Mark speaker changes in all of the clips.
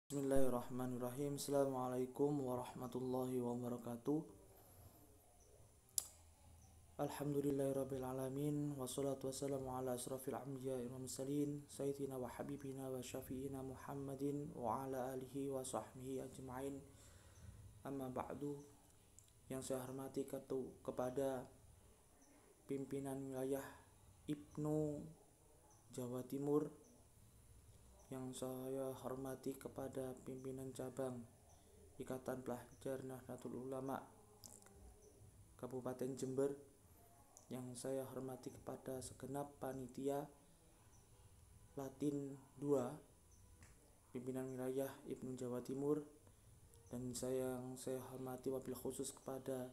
Speaker 1: Bismillahirrahmanirrahim. Assalamualaikum warahmatullahi wabarakatuh. Alhamdulillahirabbil alamin, wassalatu wassalamu ala asrofil anbiya'i wal mursalin sayyidina wa habibina wa syafi'ina Muhammadin wa ala alihi wa sahbihi ajma'in. Amma ba'du. Yang saya hormati kepada pimpinan wilayah Ibnu Jawa Timur, yang saya hormati kepada pimpinan cabang Ikatan Pelajar Nahdlatul Ulama Kabupaten Jember, yang saya hormati kepada segenap panitia Latin 2 pimpinan wilayah Ibnu Jawa Timur, dan yang saya hormati wabil khusus kepada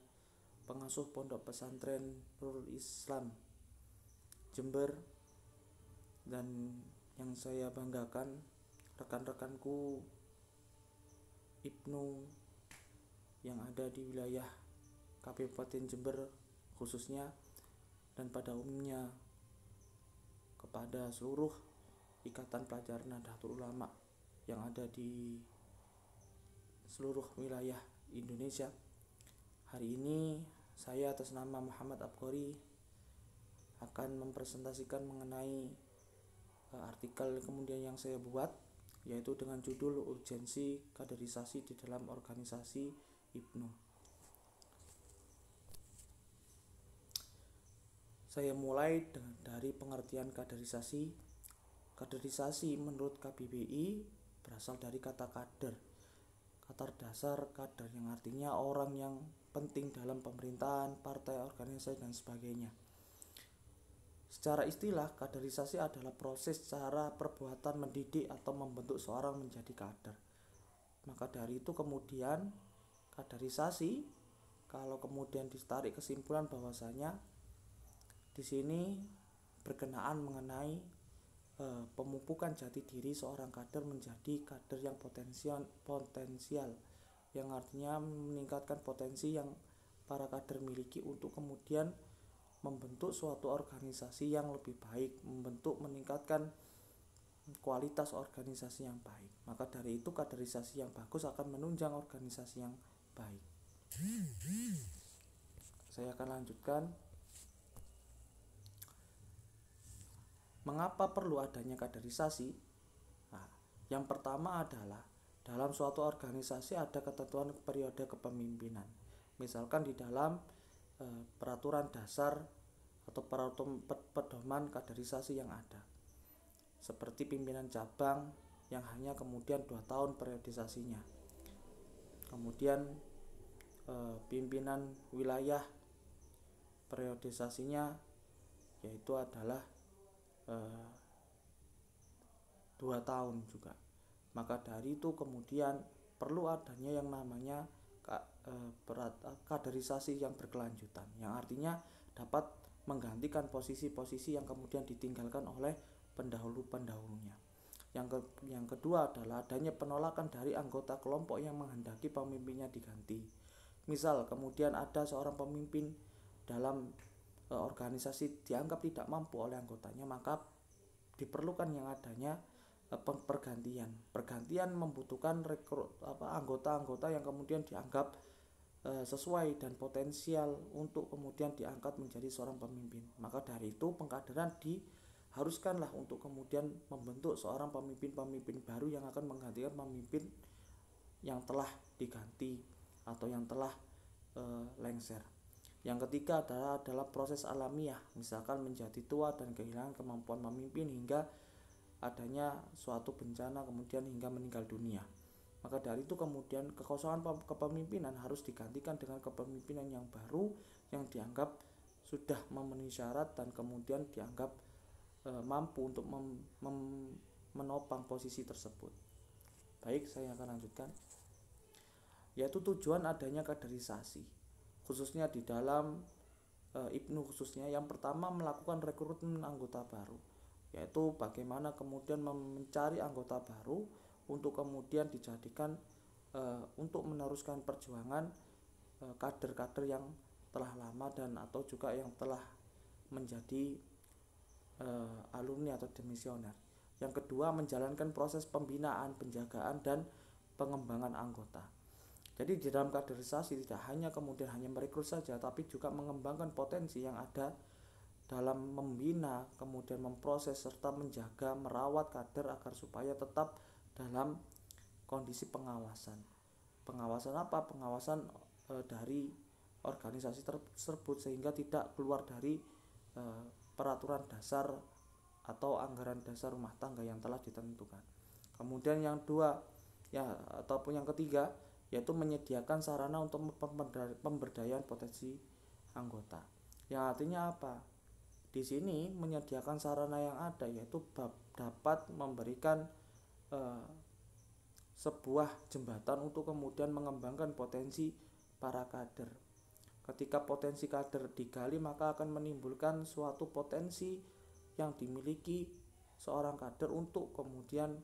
Speaker 1: pengasuh Pondok Pesantren Nurul Islam Jember, dan yang saya banggakan rekan-rekanku Ibnu yang ada di wilayah Kabupaten Jember khususnya, dan pada umumnya kepada seluruh Ikatan Pelajar Nahdlatul Ulama yang ada di seluruh wilayah Indonesia. Hari ini saya atas nama Muhammad Abqori akan mempresentasikan mengenai artikel kemudian yang saya buat, yaitu dengan judul urgensi kaderisasi di dalam organisasi Ibnu. Saya mulai dari pengertian kaderisasi. Kaderisasi menurut KBBI berasal dari kata kader, kata dasar kader, yang artinya orang yang penting dalam pemerintahan, partai, organisasi, dan sebagainya. Secara istilah, kaderisasi adalah proses cara perbuatan mendidik atau membentuk seorang menjadi kader. Maka dari itu kemudian kaderisasi, kalau kemudian ditarik kesimpulan bahwasanya di sini berkenaan mengenai pemupukan jati diri seorang kader menjadi kader yang potensial, yang artinya meningkatkan potensi yang para kader miliki untuk kemudian membentuk suatu organisasi yang lebih baik, meningkatkan kualitas organisasi yang baik. Maka dari itu kaderisasi yang bagus akan menunjang organisasi yang baik. Saya akan lanjutkan. Mengapa perlu adanya kaderisasi? Nah, yang pertama adalah dalam suatu organisasi ada ketentuan periode kepemimpinan. Misalkan di dalam peraturan dasar atau pedoman kaderisasi yang ada, seperti pimpinan cabang yang hanya kemudian 2 tahun periodisasinya, kemudian pimpinan wilayah periodisasinya yaitu adalah 2 tahun juga. Maka dari itu kemudian perlu adanya yang namanya kaderisasi yang berkelanjutan, yang artinya dapat menggantikan posisi-posisi yang kemudian ditinggalkan oleh pendahulu-pendahulunya. Yang kedua adalah adanya penolakan dari anggota kelompok yang menghendaki pemimpinnya diganti. Misal kemudian ada seorang pemimpin dalam organisasi dianggap tidak mampu oleh anggotanya, maka diperlukan yang adanya pergantian membutuhkan anggota-anggota yang kemudian dianggap sesuai dan potensial untuk kemudian diangkat menjadi seorang pemimpin. Maka dari itu pengkaderan diharuskanlah untuk kemudian membentuk seorang pemimpin-pemimpin baru yang akan menggantikan pemimpin yang telah diganti atau yang telah lengser. Yang ketiga adalah proses alamiah, misalkan menjadi tua dan kehilangan kemampuan memimpin hingga adanya suatu bencana kemudian hingga meninggal dunia. Maka dari itu kemudian kekosongan kepemimpinan harus digantikan dengan kepemimpinan yang baru yang dianggap sudah memenuhi syarat dan kemudian dianggap mampu untuk menopang posisi tersebut. Baik, saya akan lanjutkan. Yaitu tujuan adanya kaderisasi, khususnya di dalam Ibnu khususnya, yang pertama melakukan rekrutmen anggota baru, yaitu bagaimana kemudian mencari anggota baru untuk kemudian dijadikan untuk meneruskan perjuangan kader-kader yang telah lama dan atau juga yang telah menjadi alumni atau demisioner. Yang kedua, menjalankan proses pembinaan, penjagaan, dan pengembangan anggota. Jadi di dalam kaderisasi tidak hanya kemudian hanya merekrut saja, tapi juga mengembangkan potensi yang ada dalam membina, kemudian memproses serta menjaga, merawat kader agar supaya tetap dalam kondisi pengawasan. Pengawasan apa? Pengawasan dari organisasi tersebut sehingga tidak keluar dari peraturan dasar atau anggaran dasar rumah tangga yang telah ditentukan. Kemudian yang dua ya ataupun yang ketiga yaitu menyediakan sarana untuk pemberdayaan potensi anggota. Yang artinya apa? Di sini menyediakan sarana yang ada yaitu dapat memberikan sebuah jembatan untuk kemudian mengembangkan potensi para kader. Ketika potensi kader digali, maka akan menimbulkan suatu potensi yang dimiliki seorang kader untuk kemudian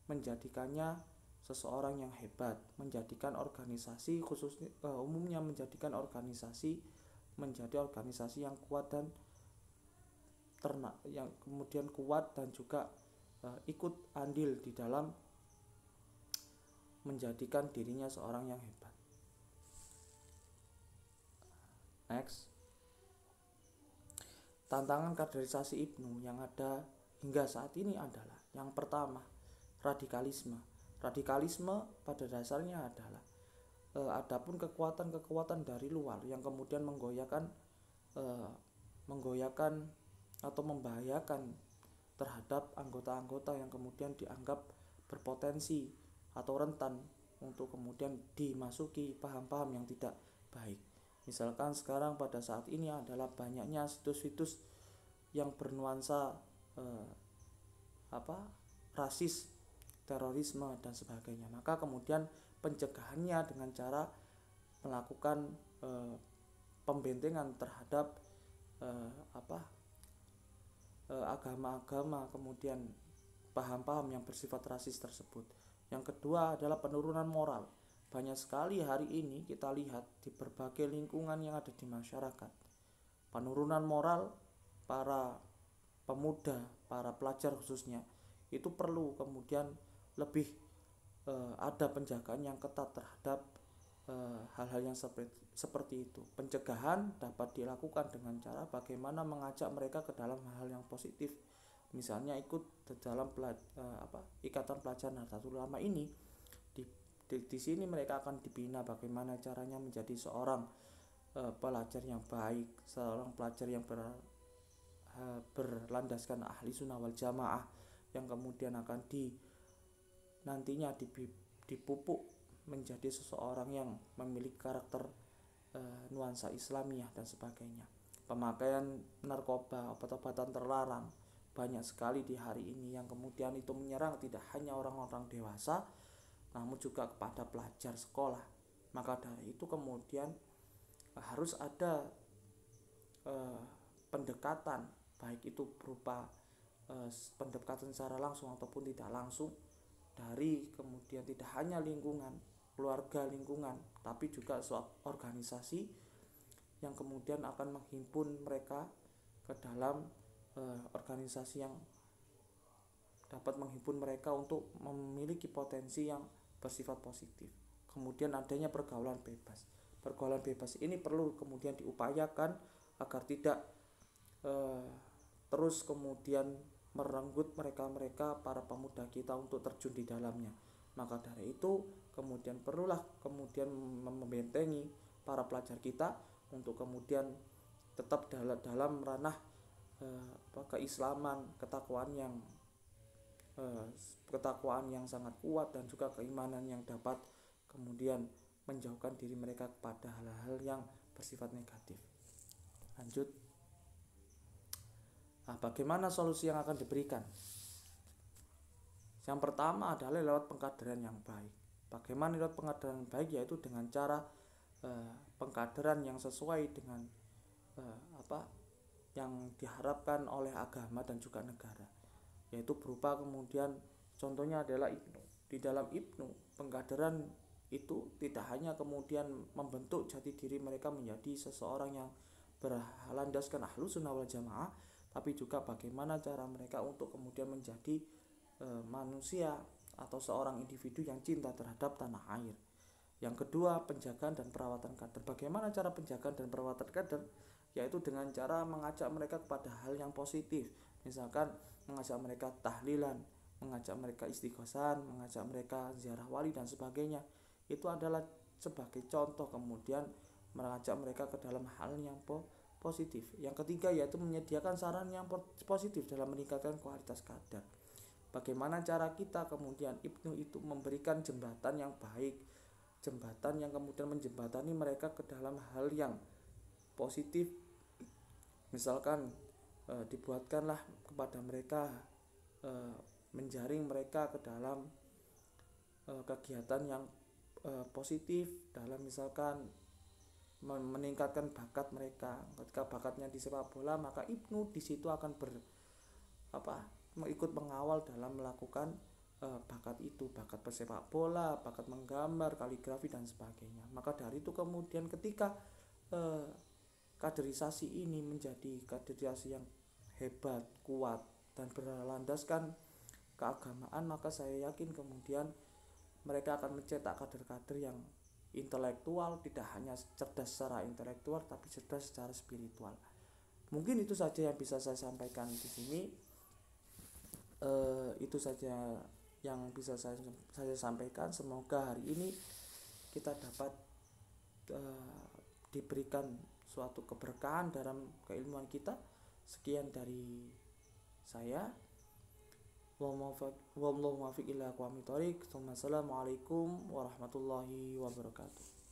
Speaker 1: menjadikannya seseorang yang hebat, menjadikan organisasi khususnya umumnya menjadikan organisasi menjadi organisasi yang kuat dan yang kemudian kuat dan juga ikut andil di dalam menjadikan dirinya seorang yang hebat. Next, tantangan kaderisasi IPNU yang ada hingga saat ini adalah yang pertama, radikalisme. Radikalisme pada dasarnya adalah adapun kekuatan-kekuatan dari luar yang kemudian menggoyahkan atau membahayakan terhadap anggota-anggota yang kemudian dianggap berpotensi atau rentan untuk kemudian dimasuki paham-paham yang tidak baik. Misalkan sekarang pada saat ini adalah banyaknya situs-situs yang bernuansa rasis, terorisme dan sebagainya. Maka kemudian pencegahannya dengan cara melakukan pembentengan terhadap agama-agama, kemudian paham-paham yang bersifat rasis tersebut. Yang kedua adalah penurunan moral. Banyak sekali hari ini kita lihat di berbagai lingkungan yang ada di masyarakat, penurunan moral para pemuda, para pelajar khususnya, itu perlu kemudian lebih ada penjagaan yang ketat terhadap hal-hal yang seperti itu. Pencegahan dapat dilakukan dengan cara bagaimana mengajak mereka ke dalam hal-hal yang positif. Misalnya ikut dalam ikatan pelajar Nahdlatul Ulama ini. Di sini mereka akan dibina bagaimana caranya menjadi seorang pelajar yang baik, seorang pelajar yang berlandaskan ahli sunnah wal jamaah, yang kemudian akan nantinya dipupuk menjadi seseorang yang memiliki karakter nuansa Islamiyah dan sebagainya. Pemakaian narkoba, obat-obatan terlarang banyak sekali di hari ini yang kemudian itu menyerang tidak hanya orang-orang dewasa namun juga kepada pelajar sekolah. Maka dari itu kemudian harus ada pendekatan, baik itu berupa pendekatan secara langsung ataupun tidak langsung, dari kemudian tidak hanya lingkungan, keluarga lingkungan, tapi juga suatu organisasi yang kemudian akan menghimpun mereka ke dalam organisasi yang dapat menghimpun mereka untuk memiliki potensi yang bersifat positif. Kemudian adanya pergaulan bebas. Pergaulan bebas ini perlu kemudian diupayakan agar tidak terus kemudian merenggut mereka para pemuda kita untuk terjun di dalamnya. Maka dari itu kemudian perlulah kemudian membentengi para pelajar kita untuk kemudian tetap dalam ranah keislaman, ketakwaan yang sangat kuat dan juga keimanan yang dapat kemudian menjauhkan diri mereka kepada hal-hal yang bersifat negatif. Lanjut. Bagaimana solusi yang akan diberikan? Yang pertama adalah lewat pengkaderan yang baik. Bagaimana lewat pengkaderan yang baik? Yaitu dengan cara pengkaderan yang sesuai dengan yang diharapkan oleh agama dan juga negara, yaitu berupa kemudian contohnya adalah IPNU. Di dalam IPNU pengkaderan itu tidak hanya kemudian membentuk jati diri mereka menjadi seseorang yang berlandaskan ahlus sunnah wal jamaah, tapi juga bagaimana cara mereka untuk kemudian menjadi manusia atau seorang individu yang cinta terhadap tanah air. Yang kedua, penjagaan dan perawatan kader. Bagaimana cara penjagaan dan perawatan kader? Yaitu dengan cara mengajak mereka kepada hal yang positif. Misalkan mengajak mereka tahlilan, mengajak mereka istighosan, mengajak mereka ziarah wali dan sebagainya. Itu adalah sebagai contoh, kemudian mengajak mereka ke dalam hal yang positif. Yang ketiga yaitu menyediakan saran yang positif dalam meningkatkan kualitas kader. Bagaimana cara kita kemudian Ibnu itu memberikan jembatan yang baik, jembatan yang kemudian menjembatani mereka ke dalam hal yang positif. Misalkan dibuatkanlah kepada mereka menjaring mereka ke dalam kegiatan yang positif, dalam misalkan meningkatkan bakat mereka. Ketika bakatnya di sepak bola, maka Ibnu di situ akan ikut mengawal dalam melakukan bakat itu, bakat persepak bola, bakat menggambar, kaligrafi dan sebagainya. Maka dari itu kemudian ketika kaderisasi ini menjadi kaderisasi yang hebat, kuat dan berlandaskan keagamaan, maka saya yakin kemudian mereka akan mencetak kader-kader yang intelektual, tidak hanya cerdas secara intelektual tapi cerdas secara spiritual. Mungkin itu saja yang bisa saya sampaikan di sini. Itu saja yang bisa saya sampaikan. Semoga hari ini kita dapat diberikan suatu keberkahan dalam keilmuan kita. Sekian dari saya. Wallahu muwaffiq ila aqwamit thoriq. Assalamualaikum warahmatullahi wabarakatuh.